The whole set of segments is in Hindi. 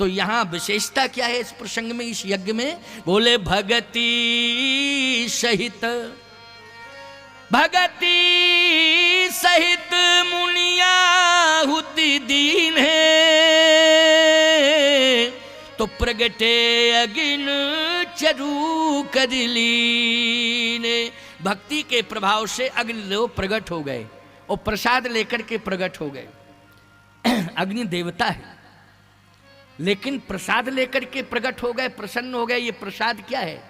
तो यहां विशेषता क्या है इस प्रसंग में, इस यज्ञ में? बोले भगति सहित, भगति सहित मुनियाहुति दीन है, तो प्रगटे अगिन चरु कदलीन। भक्ति के प्रभाव से अग्निदेव प्रकट हो गए और प्रसाद लेकर के प्रकट हो गए। अग्नि देवता है लेकिन प्रसाद लेकर के प्रकट हो गए, प्रसन्न हो गए। ये प्रसाद क्या है?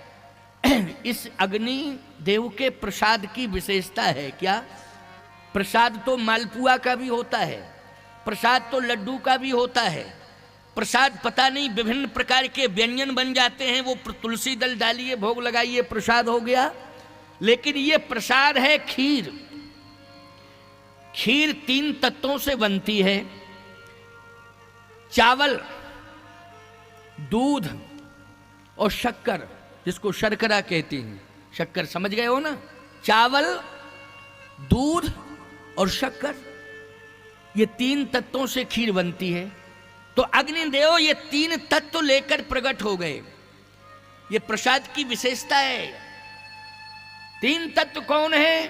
इस अग्नि देव के प्रसाद की विशेषता है क्या? प्रसाद तो मालपुआ का भी होता है, प्रसाद तो लड्डू का भी होता है, प्रसाद पता नहीं विभिन्न प्रकार के व्यंजन बन जाते हैं, वो तुलसी दल डालिए, भोग लगाइए, प्रसाद हो गया। लेकिन ये प्रसाद है खीर। खीर 3 तत्वों से बनती है, चावल, दूध और शक्कर, जिसको शर्करा कहते हैं। शक्कर समझ गए हो ना? चावल, दूध और शक्कर, ये 3 तत्वों से खीर बनती है। तो अग्निदेव ये 3 तत्व लेकर प्रकट हो गए। ये प्रसाद की विशेषता है। 3 तत्व कौन है?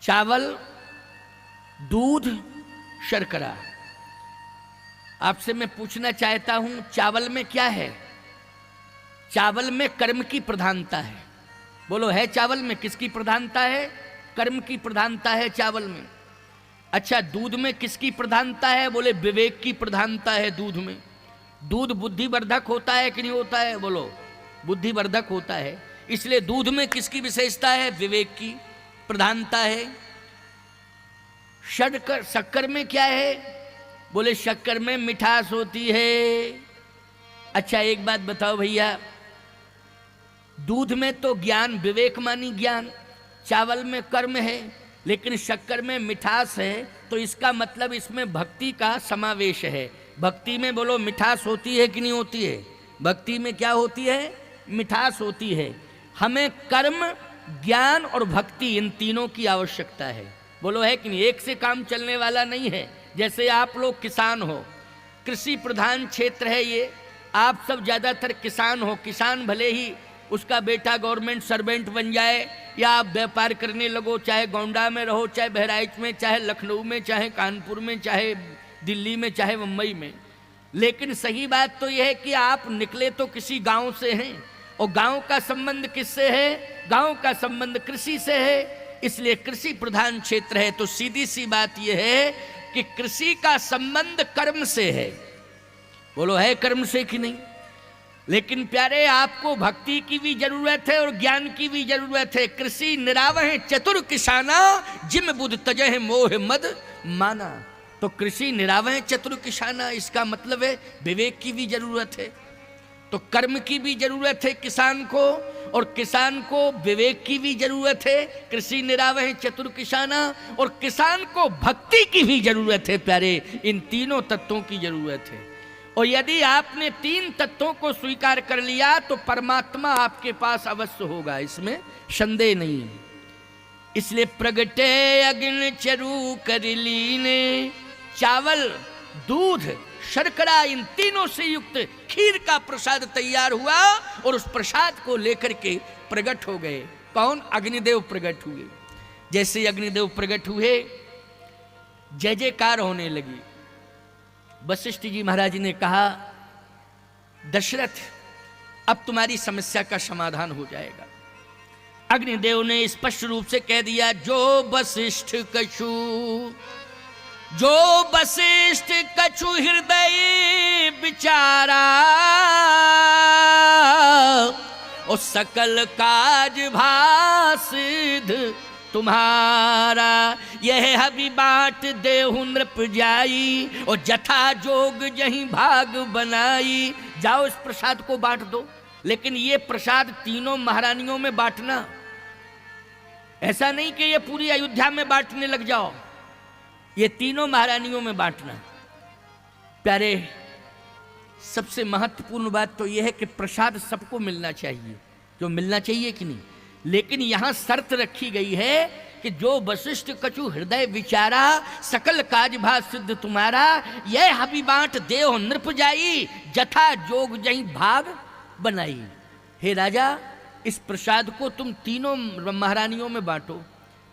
चावल, दूध, शर्करा। आपसे मैं पूछना चाहता हूं, चावल में क्या है? चावल में कर्म की प्रधानता है। बोलो, है चावल में किसकी प्रधानता है? कर्म की प्रधानता है चावल में। अच्छा, दूध में किसकी प्रधानता है? बोले, विवेक की प्रधानता है दूध में। दूध बुद्धिवर्धक होता है कि नहीं होता है? बोलो, बुद्धिवर्धक होता है। इसलिए दूध में किसकी विशेषता है? विवेक की प्रधानता है। शक्कर में क्या है? बोले, शक्कर में मिठास होती है। अच्छा, एक बात बताओ भैया, दूध में तो ज्ञान, विवेक मानी ज्ञान, चावल में कर्म है, लेकिन शक्कर में मिठास है, तो इसका मतलब इसमें भक्ति का समावेश है। भक्ति में बोलो मिठास होती है कि नहीं होती है? भक्ति में क्या होती है? मिठास होती है। हमें कर्म, ज्ञान और भक्ति, इन तीनों की आवश्यकता है। बोलो, है कि नहीं? एक से काम चलने वाला नहीं है। जैसे आप लोग किसान हो, कृषि प्रधान क्षेत्र है ये, आप सब ज़्यादातर किसान हो। किसान भले ही उसका बेटा गवर्नमेंट सर्वेंट बन जाए, या आप व्यापार करने लगो, चाहे गोंडा में रहो, चाहे बहराइच में, चाहे लखनऊ में, चाहे कानपुर में, चाहे दिल्ली में, चाहे मुंबई में, लेकिन सही बात तो यह है कि आप निकले तो किसी गांव से हैं, और गांव का संबंध किससे है? गांव का संबंध कृषि से है। इसलिए कृषि प्रधान क्षेत्र है। तो सीधी सी बात यह है कि कृषि का संबंध कर्म से है। बोलो, है कर्म से कि नहीं? लेकिन प्यारे, आपको भक्ति की भी जरूरत है और ज्ञान की भी जरूरत है। कृषि निरावह चतुर किसाना, जिम बुध तजह मोह मद माना। तो कृषि निरावह चतुर किसाना, इसका मतलब है विवेक की भी जरूरत है। तो कर्म की भी जरूरत है किसान को, और किसान को विवेक की भी जरूरत है। कृषि निरावह चतुर किसाना, और किसान को भक्ति की भी जरूरत है। प्यारे, इन तीनों तत्वों की जरूरत है। और यदि आपने 3 तत्वों को स्वीकार कर लिया तो परमात्मा आपके पास अवश्य होगा, इसमें संदेह नहीं है। इसलिए प्रगटे अग्नि चरु करिलीने, चावल, दूध, शर्करा, इन तीनों से युक्त खीर का प्रसाद तैयार हुआ, और उस प्रसाद को लेकर के प्रकट हो गए। कौन? अग्निदेव प्रकट हुए। जैसे अग्निदेव प्रकट हुए, जय जयकार होने लगी। वशिष्ठ जी महाराज ने कहा, दशरथ, अब तुम्हारी समस्या का समाधान हो जाएगा। अग्निदेव ने स्पष्ट रूप से कह दिया, जो वशिष्ठ कछु, जो वशिष्ठ कछु हृदय विचारा, और सकल काज भासिद्ध तुम्हारा। यह हबि बाट देहु नृप जाई, और जथा जोग जहीं भाग बनाई। जाओ, इस प्रसाद को बांट दो। लेकिन ये प्रसाद तीनों महारानियों में बांटना, ऐसा नहीं कि ये पूरी अयोध्या में बांटने लग जाओ, ये तीनों महारानियों में बांटना। प्यारे, सबसे महत्वपूर्ण बात तो यह है कि प्रसाद सबको मिलना चाहिए, जो मिलना चाहिए कि नहीं। लेकिन यहां शर्त रखी गई है कि जो वशिष्ठ कछु हृदय विचारा, सकल काज भा सिद्ध तुम्हारा। यह हबी बांट देव नृप जाई, जथा जोग जहीं भाग बनाई। हे राजा, इस प्रसाद को तुम तीनों महारानियों में बांटो।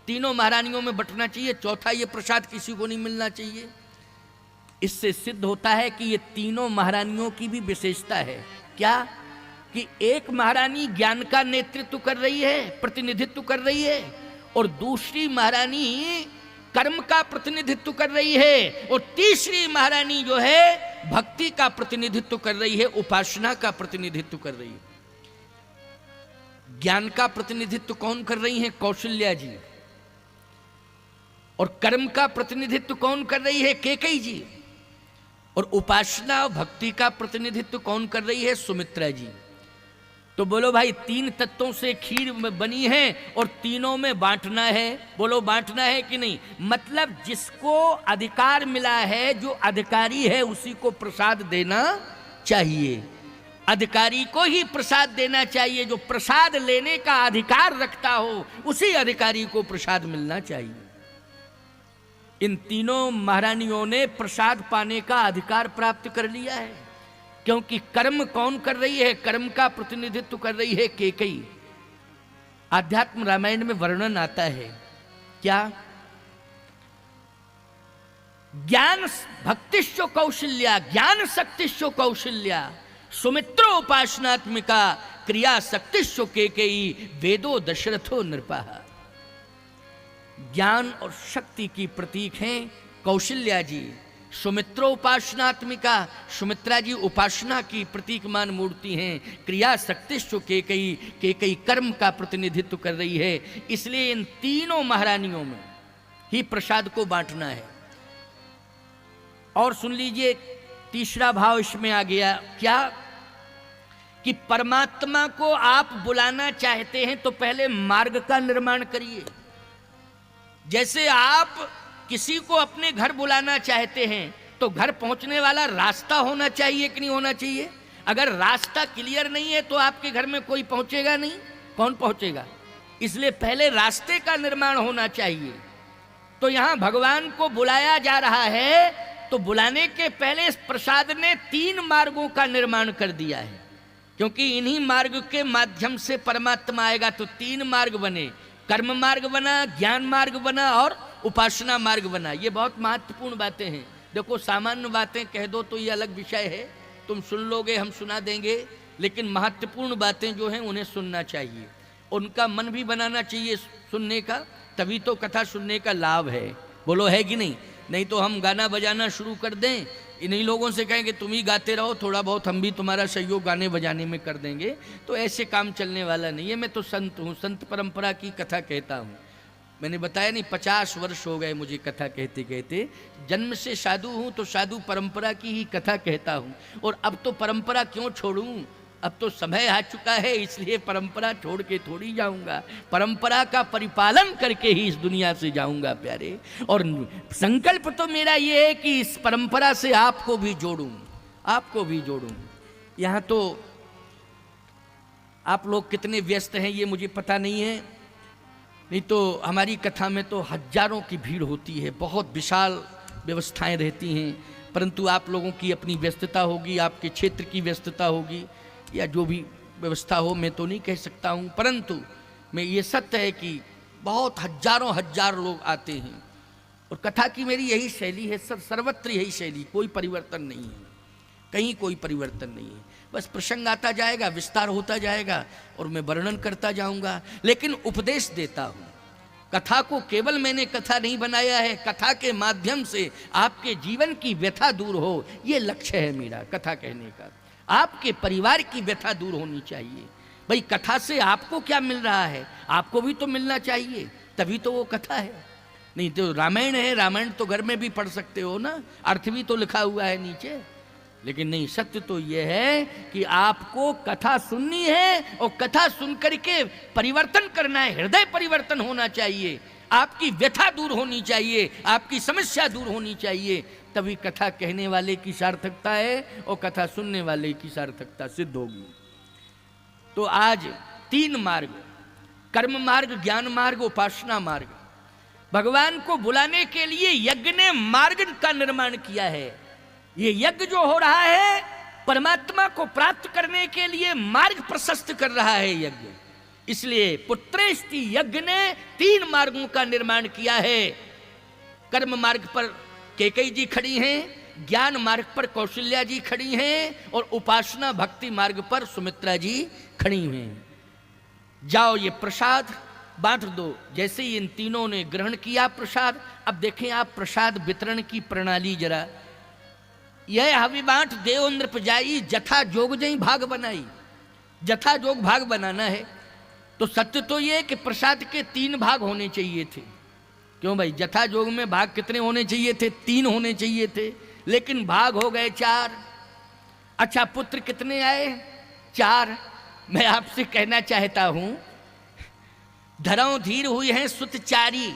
तीनों महारानियों में बंटना चाहिए, चौथा ये प्रसाद किसी को नहीं मिलना चाहिए। इससे सिद्ध होता है कि ये तीनों महारानियों की भी विशेषता है। क्या? कि एक महारानी ज्ञान का नेतृत्व कर रही है, प्रतिनिधित्व कर रही है, और दूसरी महारानी कर्म का प्रतिनिधित्व कर रही है, और तीसरी महारानी जो है भक्ति का प्रतिनिधित्व कर रही है, उपासना का प्रतिनिधित्व कर रही है। ज्ञान का प्रतिनिधित्व कौन कर रही है? कौशल्या जी। और कर्म का प्रतिनिधित्व कौन कर रही है? कैकेयी जी। और उपासना और भक्ति का प्रतिनिधित्व कौन कर रही है? सुमित्रा जी। तो बोलो भाई, तीन तत्वों से खीर बनी है और तीनों में बांटना है। बोलो, बांटना है कि नहीं? मतलब जिसको अधिकार मिला है, जो अधिकारी है, उसी को प्रसाद देना चाहिए। अधिकारी को ही प्रसाद देना चाहिए। जो प्रसाद लेने का अधिकार रखता हो, उसी अधिकारी को प्रसाद मिलना चाहिए। इन तीनों महारानियों ने प्रसाद पाने का अधिकार प्राप्त कर लिया है, क्योंकि कर्म कौन कर रही है? कर्म का प्रतिनिधित्व कर रही है कैकेयी। आध्यात्म रामायण में वर्णन आता है क्या? ज्ञान भक्तिश्चो कौशल्या, ज्ञान शक्तिश्चो कौशल्या, सुमित्रो उपासनात्मिका, क्रिया शक्तिश्चो कैकेयी, वेदो दशरथो नृपः। ज्ञान और शक्ति की प्रतीक हैं कौशल्या जी। सुमित्रोपासनात्मिका, सुमित्रा जी उपासना की प्रतीकमान मूर्ति हैं। क्रिया शक्तिश्चो कैकेयी, कैकेयी कर्म का प्रतिनिधित्व कर रही है। इसलिए इन तीनों महारानियों में ही प्रसाद को बांटना है। और सुन लीजिए, तीसरा भाव इसमें आ गया क्या? कि परमात्मा को आप बुलाना चाहते हैं तो पहले मार्ग का निर्माण करिए। जैसे आप किसी को अपने घर बुलाना चाहते हैं तो घर पहुंचने वाला रास्ता होना चाहिए कि नहीं होना चाहिए? अगर रास्ता क्लियर नहीं है तो आपके घर में कोई पहुंचेगा नहीं। कौन पहुंचेगा? इसलिए पहले रास्ते का निर्माण होना चाहिए। तो यहां भगवान को बुलाया जा रहा है, तो बुलाने के पहले इस प्रसाद ने तीन मार्गों का निर्माण कर दिया है, क्योंकि इन्हीं मार्ग के माध्यम से परमात्मा आएगा। तो तीन मार्ग बने, कर्म मार्ग बना, ज्ञान मार्ग बना और उपासना मार्ग बना। ये बहुत महत्वपूर्ण बातें हैं। देखो, सामान्य बातें कह दो तो ये अलग विषय है, तुम सुन लोगे, हम सुना देंगे, लेकिन महत्वपूर्ण बातें जो हैं उन्हें सुनना चाहिए, उनका मन भी बनाना चाहिए सुनने का, तभी तो कथा सुनने का लाभ है। बोलो, है कि नहीं? नहीं तो हम गाना बजाना शुरू कर दें, इन्हीं लोगों से कहेंगे तुम ही गाते रहो, थोड़ा बहुत हम भी तुम्हारा सहयोग गाने बजाने में कर देंगे, तो ऐसे काम चलने वाला नहीं है। मैं तो संत हूँ, संत परंपरा की कथा कहता हूँ। मैंने बताया नहीं, 50 वर्ष हो गए मुझे कथा कहते कहते। जन्म से साधु हूँ तो साधु परंपरा की ही कथा कहता हूँ। और अब तो परंपरा क्यों छोड़ूं? अब तो समय आ चुका है, इसलिए परंपरा छोड़ के थोड़ी जाऊंगा। परंपरा का परिपालन करके ही इस दुनिया से जाऊंगा प्यारे। और संकल्प तो मेरा ये है कि इस परंपरा से आपको भी जोड़ूं, आपको भी जोड़ूं। यहाँ तो आप लोग कितने व्यस्त हैं ये मुझे पता नहीं है, नहीं तो हमारी कथा में तो हजारों की भीड़ होती है, बहुत विशाल व्यवस्थाएं रहती हैं। परंतु आप लोगों की अपनी व्यस्तता होगी, आपके क्षेत्र की व्यस्तता होगी, या जो भी व्यवस्था हो, मैं तो नहीं कह सकता हूँ। परंतु मैं ये सत्य है कि बहुत हजारों हजार लोग आते हैं। और कथा की मेरी यही शैली है, सर्वत्र यही शैली, कोई परिवर्तन नहीं है, कहीं कोई परिवर्तन नहीं है। बस प्रसंग आता जाएगा, विस्तार होता जाएगा और मैं वर्णन करता जाऊंगा, लेकिन उपदेश देता हूं। कथा को केवल मैंने कथा नहीं बनाया है, कथा के माध्यम से आपके जीवन की व्यथा दूर हो, ये लक्ष्य है मेरा कथा कहने का। आपके परिवार की व्यथा दूर होनी चाहिए। भाई, कथा से आपको क्या मिल रहा है? आपको भी तो मिलना चाहिए, तभी तो वो कथा है। नहीं तो रामायण है, रामायण तो घर में भी पढ़ सकते हो ना, अर्थ भी तो लिखा हुआ है नीचे। लेकिन नहीं, सत्य तो यह है कि आपको कथा सुननी है और कथा सुन करके परिवर्तन करना है, हृदय परिवर्तन होना चाहिए, आपकी व्यथा दूर होनी चाहिए, आपकी समस्या दूर होनी चाहिए, तभी कथा कहने वाले की सार्थकता है और कथा सुनने वाले की सार्थकता सिद्ध होगी। तो आज तीन मार्ग, कर्म मार्ग, ज्ञान मार्ग, उपासना मार्ग, भगवान को बुलाने के लिए यज्ञ ने मार्ग का निर्माण किया है। ये यज्ञ जो हो रहा है परमात्मा को प्राप्त करने के लिए मार्ग प्रशस्त कर रहा है यज्ञ। इसलिए पुत्रेष्टि यज्ञ ने 3 मार्गों का निर्माण किया है। कर्म मार्ग पर कैकेयी जी खड़ी हैं, ज्ञान मार्ग पर कौशल्या जी खड़ी हैं और उपासना भक्ति मार्ग पर सुमित्रा जी खड़ी हुई हैं। जाओ ये प्रसाद बांट दो। जैसे ही इन तीनों ने ग्रहण किया प्रसाद, अब देखें आप प्रसाद वितरण की प्रणाली जरा। यह हवि बांट देव नृप जाई, जथा जोग जई भाग बनाई। जथा जोग भाग बनाना है तो सत्य तो ये कि प्रसाद के 3 भाग होने चाहिए थे। क्यों भाई, जथा जोग में भाग कितने होने चाहिए थे? 3 होने चाहिए थे, लेकिन भाग हो गए 4। अच्छा, पुत्र कितने आए? 4। मैं आपसे कहना चाहता हूं, धरौ धीर हुई है सुत 4।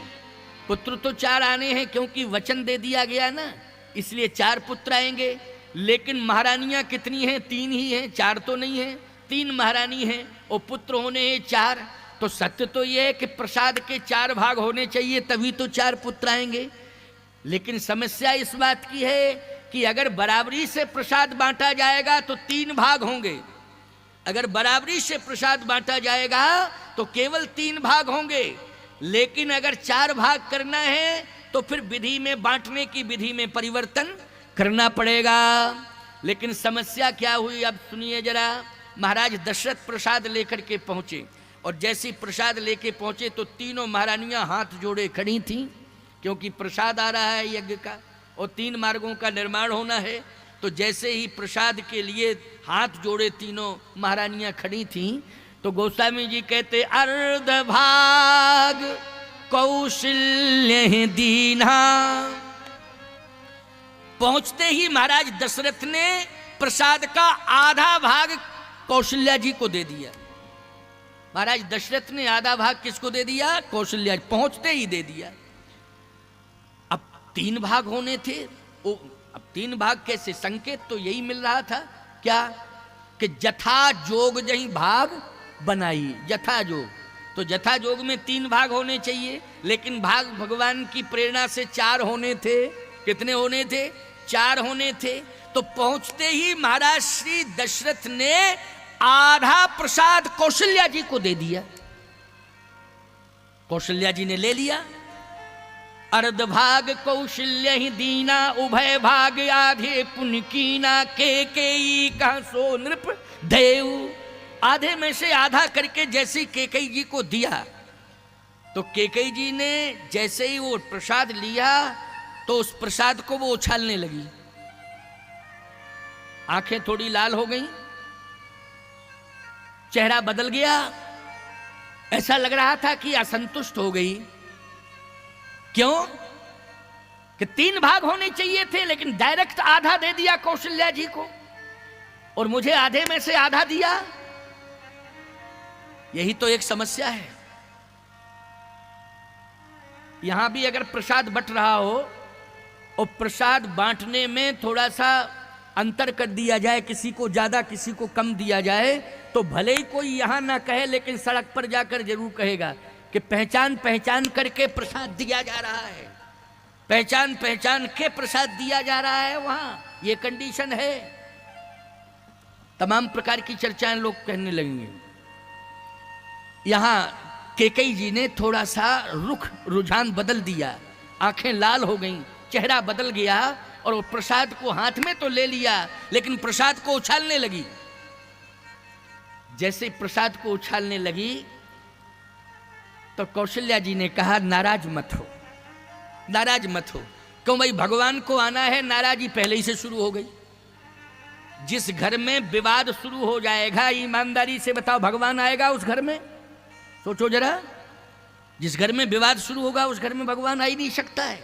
पुत्र तो 4 आने हैं क्योंकि वचन दे दिया गया ना, इसलिए 4 पुत्र आएंगे। लेकिन महारानियां कितनी हैं? 3 ही हैं, 4 तो नहीं है। 3 महारानी हैं और पुत्र होने हैं 4। तो सत्य तो यह है कि प्रसाद के 4 भाग होने चाहिए, तभी तो 4 पुत्र आएंगे। लेकिन समस्या इस बात की है कि अगर बराबरी से प्रसाद बांटा जाएगा तो 3 भाग होंगे। अगर बराबरी से प्रसाद बांटा जाएगा तो केवल 3 भाग होंगे। लेकिन अगर 4 भाग करना है तो फिर विधि में, बांटने की विधि में परिवर्तन करना पड़ेगा। लेकिन समस्या क्या हुई अब सुनिए जरा। महाराज दशरथ प्रसाद लेकर के पहुंचे और जैसे प्रसाद लेके पहुंचे तो तीनों महारानियां हाथ जोड़े खड़ी थीं, क्योंकि प्रसाद आ रहा है यज्ञ का और 3 मार्गों का निर्माण होना है। तो जैसे ही प्रसाद के लिए हाथ जोड़े तीनों महारानियां खड़ी थीं तो गोस्वामी जी कहते, अर्ध भाग कौशल्य दीना। पहुंचते ही महाराज दशरथ ने प्रसाद का आधा भाग कौशल्या जी को दे दिया। महाराज दशरथ ने आधा भाग किसको दे दिया? कौशल्या। पहुंचते ही दे दिया। अब 3 भाग होने थे। अब 3 भाग कैसे? संकेत तो यही मिल रहा था क्या कि जथा जोग जही भाग बनाई। जथा जोग, तो जथा जोग में 3 भाग होने चाहिए, लेकिन भाग भगवान की प्रेरणा से 4 होने थे। कितने होने थे? 4 होने थे। तो पहुंचते ही महाराज श्री दशरथ ने आधा प्रसाद कौशल्या जी को दे दिया। कौशल्या जी ने ले लिया। अर्ध भाग कौशल्य ही दीना, उभय भाग आधे पुण्य कीना। कैकेयी का सो नृप देव। आधे में से आधा करके जैसे कैकेयी जी को दिया तो कैकेयी जी ने जैसे ही वो प्रसाद लिया तो उस प्रसाद को वो उछालने लगी। आंखें थोड़ी लाल हो गईं, चेहरा बदल गया, ऐसा लग रहा था कि असंतुष्ट हो गई। क्यों कि 3 भाग होने चाहिए थे, लेकिन डायरेक्ट आधा दे दिया कौशल्या जी को और मुझे आधे में से आधा दिया। यही तो एक समस्या है। यहां भी अगर प्रसाद बंट रहा हो और प्रसाद बांटने में थोड़ा सा अंतर कर दिया जाए, किसी को ज्यादा किसी को कम दिया जाए, तो भले ही कोई यहां ना कहे, लेकिन सड़क पर जाकर जरूर कहेगा कि पहचान पहचान करके प्रसाद दिया जा रहा है, पहचान पहचान के प्रसाद दिया जा रहा है। वहां ये कंडीशन है। तमाम प्रकार की चर्चाएं लोग कहने लगेंगे। यहां कैकेयी जी ने थोड़ा सा रुझान बदल दिया, आंखें लाल हो गईं, चेहरा बदल गया और वो प्रसाद को हाथ में तो ले लिया, लेकिन प्रसाद को उछालने लगी। जैसे प्रसाद को उछालने लगी तो कौशल्या जी ने कहा, नाराज मत हो, नाराज मत हो। क्यों भाई, भगवान को आना है, नाराजी पहले ही से शुरू हो गई। जिस घर में विवाद शुरू हो जाएगा, ईमानदारी से बताओ, भगवान आएगा उस घर में? सोचो जरा। जिस घर में विवाद शुरू होगा उस घर में भगवान आ ही नहीं सकता है।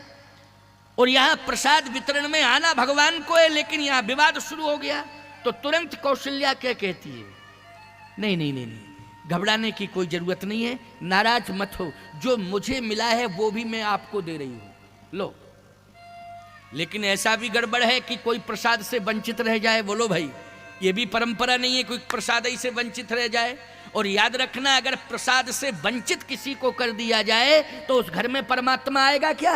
और यहां प्रसाद वितरण में आना भगवान को है, लेकिन यहां विवाद शुरू हो गया तो तुरंत कौशल्या क्या कहती है, नहीं नहीं नहीं नहीं, घबराने की कोई जरूरत नहीं है, नाराज मत हो, जो मुझे मिला है वो भी मैं आपको दे रही हूं, लो। लेकिन ऐसा भी गड़बड़ है कि कोई प्रसाद से वंचित रह जाए। बोलो भाई, ये भी परंपरा नहीं है कोई प्रसाद ही से वंचित रह जाए। और याद रखना, अगर प्रसाद से वंचित किसी को कर दिया जाए तो उस घर में परमात्मा आएगा क्या?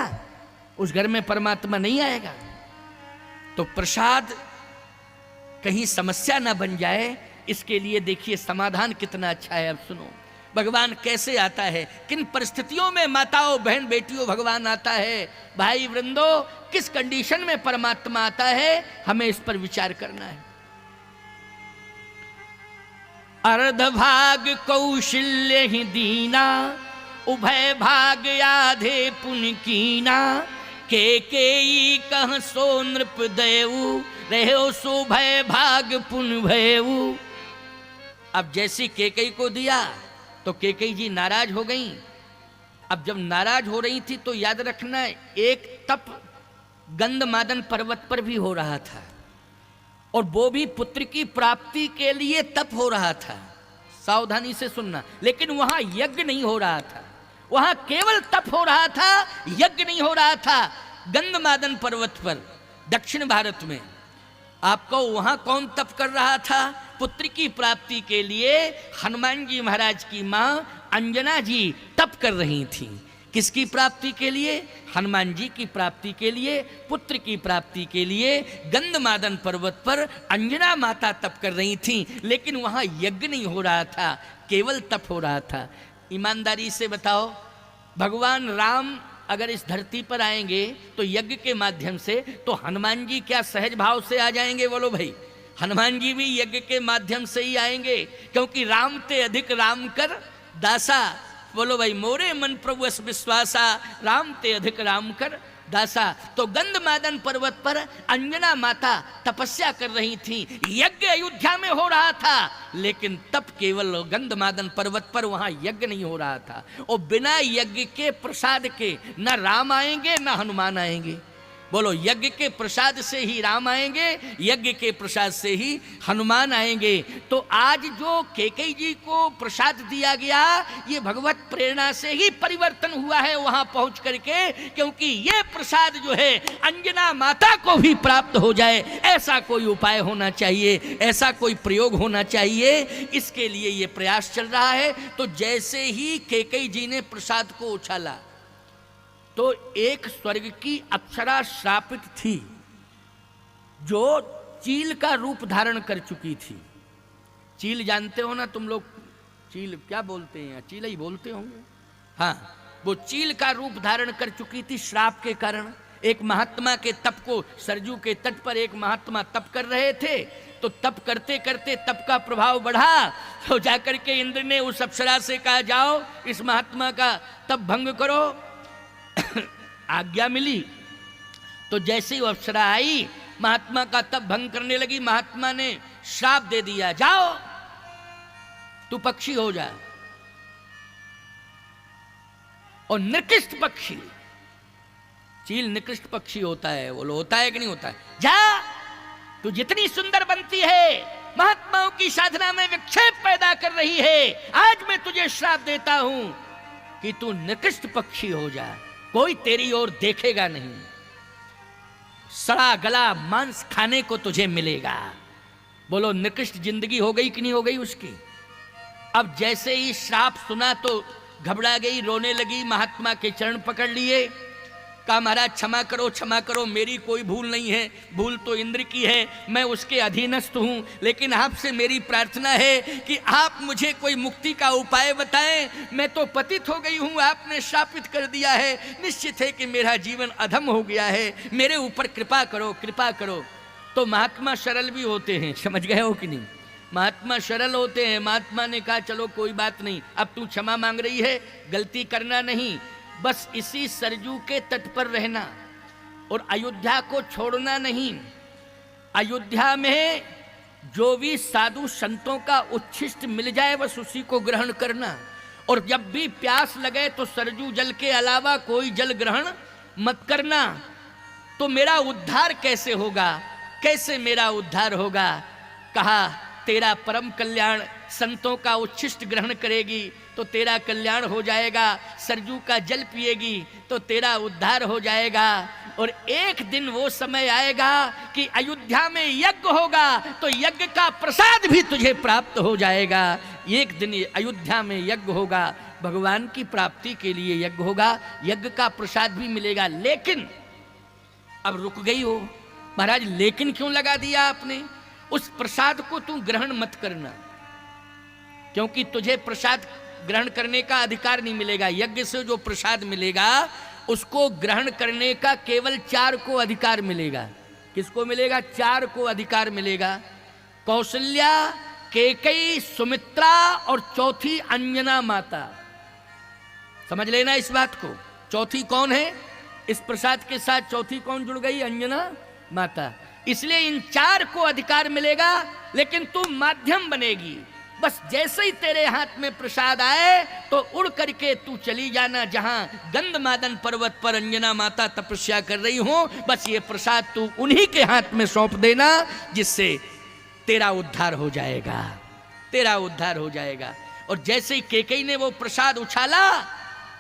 उस घर में परमात्मा नहीं आएगा। तो प्रसाद कहीं समस्या ना बन जाए, इसके लिए देखिए समाधान कितना अच्छा है। अब सुनो भगवान कैसे आता है, किन परिस्थितियों में माताओं बहन बेटियों भगवान आता है, भाई वृंदो किस कंडीशन में परमात्मा आता है, हमें इस पर विचार करना है। अर्ध भाग कौशल्य ही दीना, उभय भाग आधे पुन कीना, केकेयी कह सो नृप देऊ, रहो सो भय भाग पुन भयऊ। अब जैसी केकई को दिया तो केकई जी नाराज हो गई। अब जब नाराज हो रही थी तो याद रखना, एक तप गंधमादन पर्वत पर भी हो रहा था, और वो भी पुत्र की प्राप्ति के लिए तप हो रहा था। सावधानी से सुनना, लेकिन वहां यज्ञ नहीं हो रहा था, वहां केवल तप हो रहा था, यज्ञ नहीं हो रहा था। गंधमादन पर्वत पर दक्षिण भारत में आपको वहां कौन तप कर रहा था? पुत्र की प्राप्ति के लिए हनुमान जी महाराज की मां अंजना जी तप कर रही थी। किसकी प्राप्ति के लिए? हनुमान जी की प्राप्ति के लिए, पुत्र की प्राप्ति के लिए गंधमादन पर्वत पर अंजना माता तप कर रही थी, लेकिन वहां यज्ञ नहीं हो रहा था, केवल तप हो रहा था। ईमानदारी से बताओ, भगवान राम अगर इस धरती पर आएंगे तो यज्ञ के माध्यम से, तो हनुमान जी क्या सहज भाव से आ जाएंगे? बोलो भाई, हनुमान जी भी यज्ञ के माध्यम से ही आएंगे, क्योंकि राम ते अधिक राम कर दासा। बोलो भाई, मोरे मन प्रभु विश्वासा, राम ते अधिक राम कर दासा। तो गंधमादन पर्वत पर अंजना माता तपस्या कर रही थी, यज्ञ अयोध्या में हो रहा था, लेकिन तप केवल गंधमादन पर्वत पर, वहां यज्ञ नहीं हो रहा था। और बिना यज्ञ के प्रसाद के न राम आएंगे न हनुमान आएंगे। बोलो, यज्ञ के प्रसाद से ही राम आएंगे, यज्ञ के प्रसाद से ही हनुमान आएंगे। तो आज जो केकई जी को प्रसाद दिया गया, ये भगवत प्रेरणा से ही परिवर्तन हुआ है वहां पहुंच करके, क्योंकि ये प्रसाद जो है अंजना माता को भी प्राप्त हो जाए, ऐसा कोई उपाय होना चाहिए, ऐसा कोई प्रयोग होना चाहिए। इसके लिए ये प्रयास चल रहा है। तो जैसे ही केकई जी ने प्रसाद को उछाला तो एक स्वर्ग की अप्सरा श्रापित थी, जो चील का रूप धारण कर चुकी थी। चील जानते हो ना तुम लोग, चील क्या बोलते हैं? चील ही बोलते होंगे। हाँ, वो चील का रूप धारण कर चुकी थी श्राप के कारण। एक महात्मा के तप को, सरजू के तट पर एक महात्मा तप कर रहे थे, तो तप करते करते तप का प्रभाव बढ़ा, तो जाकर के इंद्र ने उस अप्सरा से कहा, जाओ इस महात्मा का तप भंग करो। आज्ञा मिली। तो जैसे ही अप्सरा आई, महात्मा का तप भंग करने लगी। महात्मा ने श्राप दे दिया, जाओ तू पक्षी हो जा। और निकृष्ट पक्षी, चील निकृष्ट पक्षी होता है, बोलो होता है कि नहीं होता है? जा, तू जितनी सुंदर बनती है, महात्माओं की साधना में विक्षेप पैदा कर रही है, आज मैं तुझे श्राप देता हूं कि तू निकृष्ट पक्षी हो जा, कोई तेरी ओर देखेगा नहीं, सड़ा गला मांस खाने को तुझे मिलेगा। बोलो, निकृष्ट जिंदगी हो गई कि नहीं हो गई उसकी? अब जैसे ही श्राप सुना तो घबरा गई, रोने लगी, महात्मा के चरण पकड़ लिए, कहा महाराज क्षमा करो, मेरी कोई भूल नहीं है, भूल तो इंद्र की है, मैं उसके अधीनस्थ हूँ, लेकिन आपसे मेरी प्रार्थना है कि आप मुझे कोई मुक्ति का उपाय बताएं, मैं तो पतित हो गई हूँ, आपने शापित कर दिया है, निश्चित है कि मेरा जीवन अधम हो गया है, मेरे ऊपर कृपा करो, कृपा करो। तो महात्मा सरल भी होते हैं, समझ गए हो कि नहीं? महात्मा सरल होते हैं। महात्मा ने कहा चलो कोई बात नहीं, अब तू क्षमा मांग रही है, गलती करना नहीं, बस इसी सरजू के तट पर रहना और अयोध्या को छोड़ना नहीं। अयोध्या में जो भी साधु संतों का उच्छिष्ट मिल जाए बस उसी को ग्रहण करना, और जब भी प्यास लगे तो सरजू जल के अलावा कोई जल ग्रहण मत करना। तो मेरा उद्धार कैसे होगा? कैसे मेरा उद्धार होगा? कहा तेरा परम कल्याण, संतों का उच्छिष्ट ग्रहण करेगी तो तेरा कल्याण हो जाएगा, सरजू का जल पिएगी तो तेरा उद्धार हो जाएगा। और एक दिन वो समय आएगा कि अयोध्या में यज्ञ होगा तो यज्ञ का प्रसाद भी तुझे प्राप्त हो जाएगा। एक दिन अयोध्या में यज्ञ होगा, भगवान की प्राप्ति के लिए यज्ञ होगा, यज्ञ का प्रसाद भी मिलेगा। लेकिन अब रुक गई हो। महाराज लेकिन क्यों लगा दिया आपने? उस प्रसाद को तू ग्रहण मत करना, क्योंकि तुझे प्रसाद ग्रहण करने का अधिकार नहीं मिलेगा। यज्ञ से जो प्रसाद मिलेगा उसको ग्रहण करने का केवल 4 को अधिकार मिलेगा। किसको मिलेगा? 4 को अधिकार मिलेगा। कौशल्या, केकई, सुमित्रा और चौथी अंजना माता। समझ लेना इस बात को। चौथी कौन है? इस प्रसाद के साथ चौथी कौन जुड़ गई? अंजना माता। इसलिए इन 4 को अधिकार मिलेगा, लेकिन तू माध्यम बनेगी। बस जैसे ही तेरे हाथ में प्रसाद आए तो उड़ करके तू चली जाना जहां गंधमादन पर्वत पर अंजना माता तपस्या कर रही हो। बस ये प्रसाद तू उन्हीं के हाथ में सौंप देना, जिससे तेरा उद्धार हो जाएगा, तेरा उद्धार हो जाएगा। और जैसे ही केकई ने वो प्रसाद उछाला,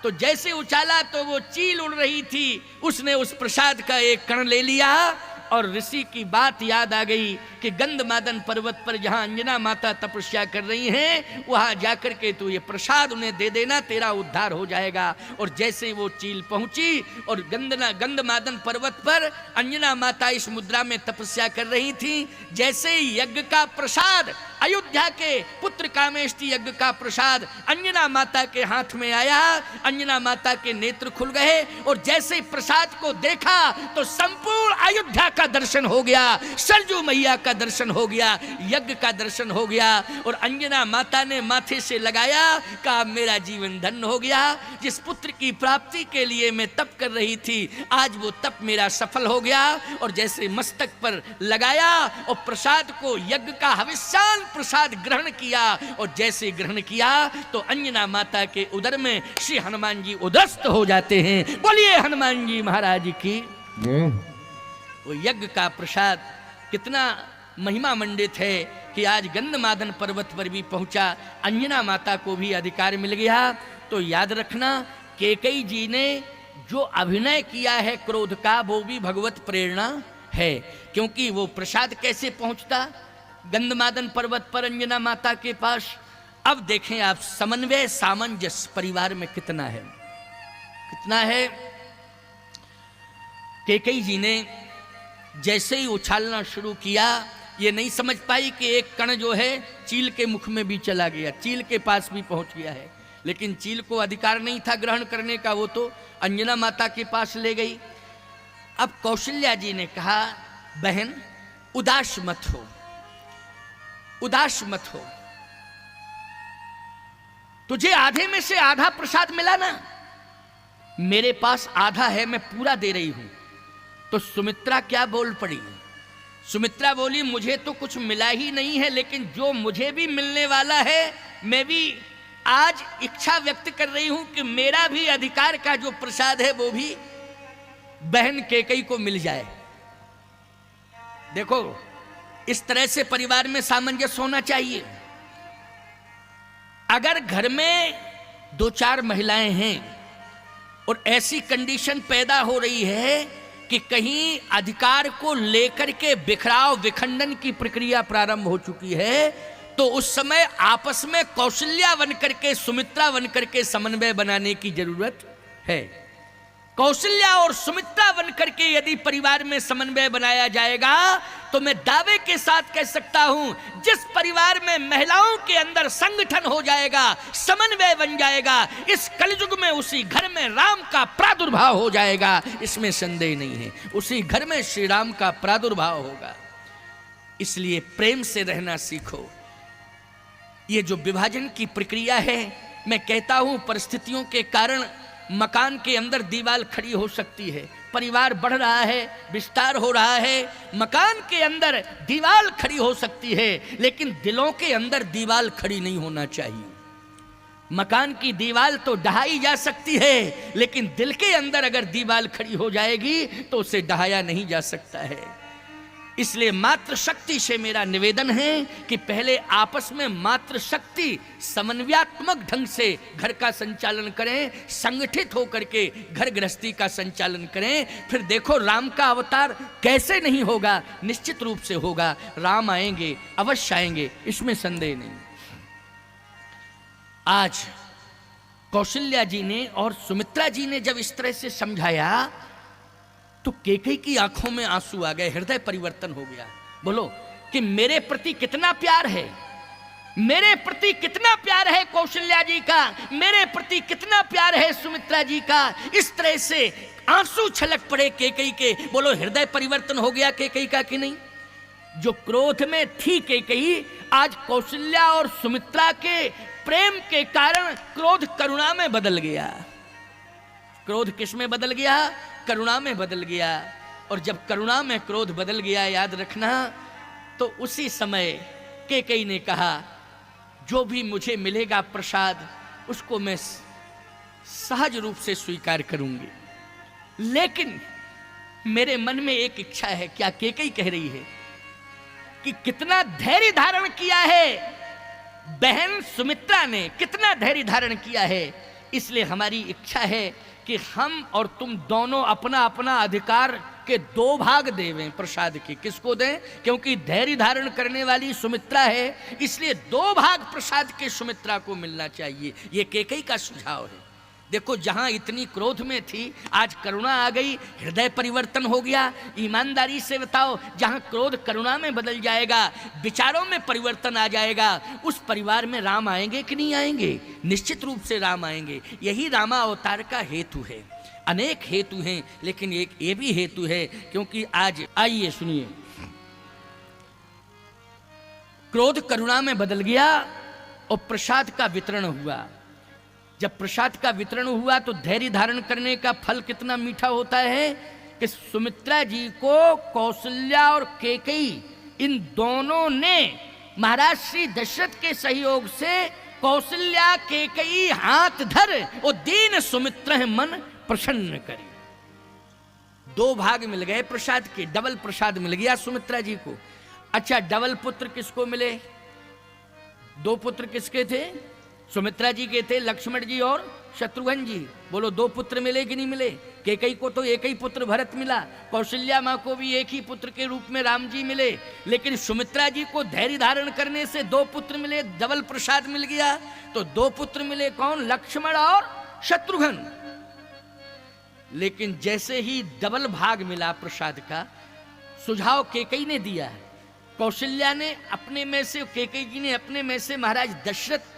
तो जैसे उछाला तो वो चील उड़ रही थी, उसने उस प्रसाद का एक कण ले लिया और ऋषि की बात याद आ गई कि गंधमादन पर्वत पर जहां अंजना माता तपस्या कर रही हैं, वहां जाकर के तू ये प्रसाद उन्हें दे देना, तेरा उद्धार हो जाएगा। और जैसे वो चील पहुंची और गंधमादन पर्वत पर अंजना माता इस मुद्रा में तपस्या कर रही थी, जैसे ही यज्ञ का प्रसाद, अयोध्या के पुत्र कामेष्टि यज्ञ का प्रसाद अंजना माता के हाथ में आया, अंजना माता के नेत्र खुल गए और जैसे प्रसाद को देखा तो संपूर्ण अयोध्या का दर्शन हो गया, सरजू मैया का दर्शन हो गया, यज्ञ का दर्शन हो गया। और अंजना माता ने माथे से लगाया, कहा मेरा जीवन धन्य हो गया। जिस पुत्र की प्राप्ति के लिए मैं तप कर रही थी, आज वो तप मेरा सफल हो गया। और जैसे मस्तक पर लगाया और प्रसाद को, यज्ञ का हविष्यान प्रसाद ग्रहण किया, और जैसे ग्रहण किया तो अंजना माता के उदर में श्री हनुमान जी उदस्त हो जाते हैं। बोलिए हनुमान जी महाराज की। वो यज्ञ का प्रसाद कितना महिमा मंडित है कि आज गंधमादन पर्वत पर भी पहुंचा, अंजना माता को भी अधिकार मिल गया। तो याद रखना, केकई जी ने जो अभिनय किया है क्रोध का, वो भी भगवत प्रेरणा है। क्योंकि वो प्रसाद कैसे पहुंचता गंधमादन पर्वत पर अंजना माता के पास। अब देखें आप, समन्वय सामंजस्य परिवार में कितना है, कितना है। केकई जी ने जैसे ही उछालना शुरू किया, ये नहीं समझ पाई कि एक कण जो है चील के मुख में भी चला गया, चील के पास भी पहुंच गया है। लेकिन चील को अधिकार नहीं था ग्रहण करने का, वो तो अंजना माता के पास ले गई। अब कौशल्या जी ने कहा, बहन उदास मत हो, उदास मत हो, तुझे आधे में से आधा प्रसाद मिला ना, मेरे पास आधा है, मैं पूरा दे रही हूं। तो सुमित्रा क्या बोल पड़ी? सुमित्रा बोली, मुझे तो कुछ मिला ही नहीं है, लेकिन जो मुझे भी मिलने वाला है, मैं भी आज इच्छा व्यक्त कर रही हूं कि मेरा भी अधिकार का जो प्रसाद है वो भी बहन केकई को मिल जाए। देखो, इस तरह से परिवार में सामंजस्य होना चाहिए। अगर घर में 2-4 महिलाएं हैं और ऐसी कंडीशन पैदा हो रही है कि कहीं अधिकार को लेकर के बिखराव विखंडन की प्रक्रिया प्रारंभ हो चुकी है, तो उस समय आपस में कौशल्या बनकर के, सुमित्रा बनकर के समन्वय बनाने की जरूरत है। कौशल्या और सुमित्रा बनकर के यदि परिवार में समन्वय बनाया जाएगा, तो मैं दावे के साथ कह सकता हूं, जिस परिवार में महिलाओं के अंदर संगठन हो जाएगा, समन्वय बन जाएगा, इस कलयुग में उसी घर में राम का प्रादुर्भाव हो जाएगा, इसमें संदेह नहीं है। उसी घर में श्री राम का प्रादुर्भाव होगा। इसलिए प्रेम से रहना सीखो। ये जो विभाजन की प्रक्रिया है, मैं कहता हूं परिस्थितियों के कारण मकान के अंदर दीवार खड़ी हो सकती है, परिवार बढ़ रहा है, विस्तार हो रहा है, मकान के अंदर दीवार खड़ी हो सकती है, लेकिन दिलों के अंदर दीवार खड़ी नहीं होना चाहिए। मकान की दीवार तो ढहाई जा सकती है, लेकिन दिल के अंदर अगर दीवार खड़ी हो जाएगी तो उसे ढहाया नहीं जा सकता है। इसलिए मातृशक्ति से मेरा निवेदन है कि पहले आपस में मातृशक्ति समन्वयात्मक ढंग से घर का संचालन करें, संगठित होकर के घर गृहस्थी का संचालन करें। फिर देखो राम का अवतार कैसे नहीं होगा, निश्चित रूप से होगा। राम आएंगे, अवश्य आएंगे, इसमें संदेह नहीं। आज कौशल्या जी ने और सुमित्रा जी ने जब इस तरह से समझाया तो कैकेयी की आंखों में आंसू आ गए, हृदय परिवर्तन हो गया। बोलो कि मेरे प्रति कितना प्यार है, मेरे प्रति कितना प्यार है कौशल्या जी का, मेरे प्रति कितना प्यार है सुमित्रा जी का। इस तरह से आंसू छलक पड़े कैकेयी के। बोलो हृदय परिवर्तन हो गया कैकेयी का कि नहीं? जो क्रोध में थी कैकेयी, आज कौशल्या और सुमित्रा के प्रेम के कारण क्रोध करुणा में बदल गया। क्रोध किस में बदल गया? करुणा में बदल गया। और जब करुणा में क्रोध बदल गया, याद रखना, तो उसी समय कैकेयी ने कहा जो भी मुझे मिलेगा प्रसाद उसको मैं सहज रूप से स्वीकार करूंगी, लेकिन मेरे मन में एक इच्छा है। क्या कैकेयी कह रही है कि कितना धैर्य धारण किया है बहन सुमित्रा ने, कितना धैर्य धारण किया है, इसलिए हमारी इच्छा है कि हम और तुम दोनों अपना अपना अधिकार के 2 भाग देवें प्रसाद के। किसको दें? क्योंकि धैर्य धारण करने वाली सुमित्रा है, इसलिए 2 भाग प्रसाद के सुमित्रा को मिलना चाहिए। ये कैकेयी का सुझाव है। देखो जहां इतनी क्रोध में थी, आज करुणा आ गई, हृदय परिवर्तन हो गया। ईमानदारी से बताओ, जहां क्रोध करुणा में बदल जाएगा, विचारों में परिवर्तन आ जाएगा, उस परिवार में राम आएंगे कि नहीं आएंगे? निश्चित रूप से राम आएंगे। यही रामावतार का हेतु है। अनेक हेतु हैं, लेकिन एक ये भी हेतु है, क्योंकि आज आइए सुनिए, क्रोध करुणा में बदल गया और प्रसाद का वितरण हुआ। जब प्रसाद का वितरण हुआ तो धैर्य धारण करने का फल कितना मीठा होता है कि सुमित्रा जी को कौशल्या और कैकेयी इन दोनों ने महाराज श्री दशरथ के सहयोग से कौशल्या कैकेयी हाथ धर और दीन सुमित्रा मन प्रसन्न करी। 2 भाग मिल गए प्रसाद के, डबल प्रसाद मिल गया सुमित्रा जी को। अच्छा, डबल पुत्र किसको मिले? 2 पुत्र किसके थे? सुमित्रा जी के थे, लक्ष्मण जी और शत्रुघ्न जी। बोलो 2 पुत्र मिले कि नहीं मिले? कैकेयी को तो एक ही पुत्र भरत मिला, कौशल्या माँ को भी एक ही पुत्र के रूप में राम जी मिले, लेकिन सुमित्रा जी को धैर्य धारण करने से 2 पुत्र मिले, डबल प्रसाद मिल गया। तो 2 पुत्र मिले, कौन? लक्ष्मण और शत्रुघ्न। लेकिन जैसे ही डबल भाग मिला प्रसाद का, सुझाव कैकेयी ने दिया। कौशल्या ने अपने में से, कैकेयी जी ने अपने में से महाराज दशरथ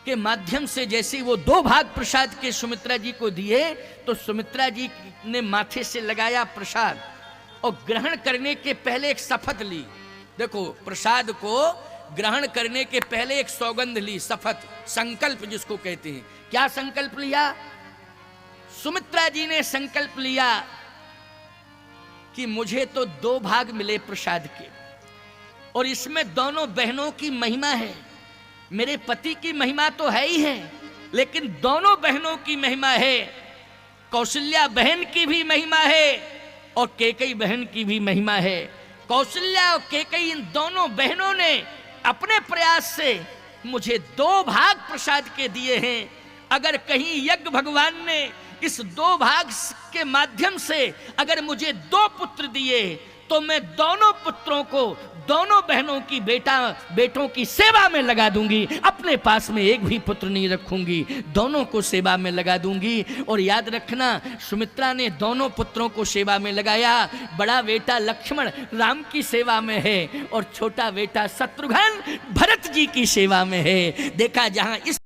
के माध्यम से जैसे वो 2 भाग प्रसाद के सुमित्रा जी को दिए, तो सुमित्रा जी ने माथे से लगाया प्रसाद और ग्रहण करने के पहले एक शपथ ली। देखो, प्रसाद को ग्रहण करने के पहले एक सौगंध ली, शपथ, संकल्प जिसको कहते हैं। क्या संकल्प लिया? सुमित्रा जी ने संकल्प लिया कि मुझे तो 2 भाग मिले प्रसाद के, और इसमें दोनों बहनों की महिमा है। मेरे पति की महिमा तो है ही है, लेकिन दोनों बहनों की महिमा है। कौशल्या बहन की भी महिमा है और कैकेयी बहन की भी महिमा है। कौशल्या और कैकेयी इन दोनों बहनों ने अपने प्रयास से मुझे 2 भाग प्रसाद के दिए हैं। अगर कहीं यज्ञ भगवान ने इस 2 भाग के माध्यम से अगर मुझे 2 पुत्र दिए, तो मैं दोनों पुत्रों को, दोनों बहनों की बेटों की सेवा में लगा दूंगी। अपने पास में एक भी पुत्र नहीं रखूंगी, दोनों को सेवा में लगा दूंगी। और याद रखना, सुमित्रा ने दोनों पुत्रों को सेवा में लगाया। बड़ा बेटा लक्ष्मण राम की सेवा में है और छोटा बेटा शत्रुघ्न भरत जी की सेवा में है। देखा, जहां इस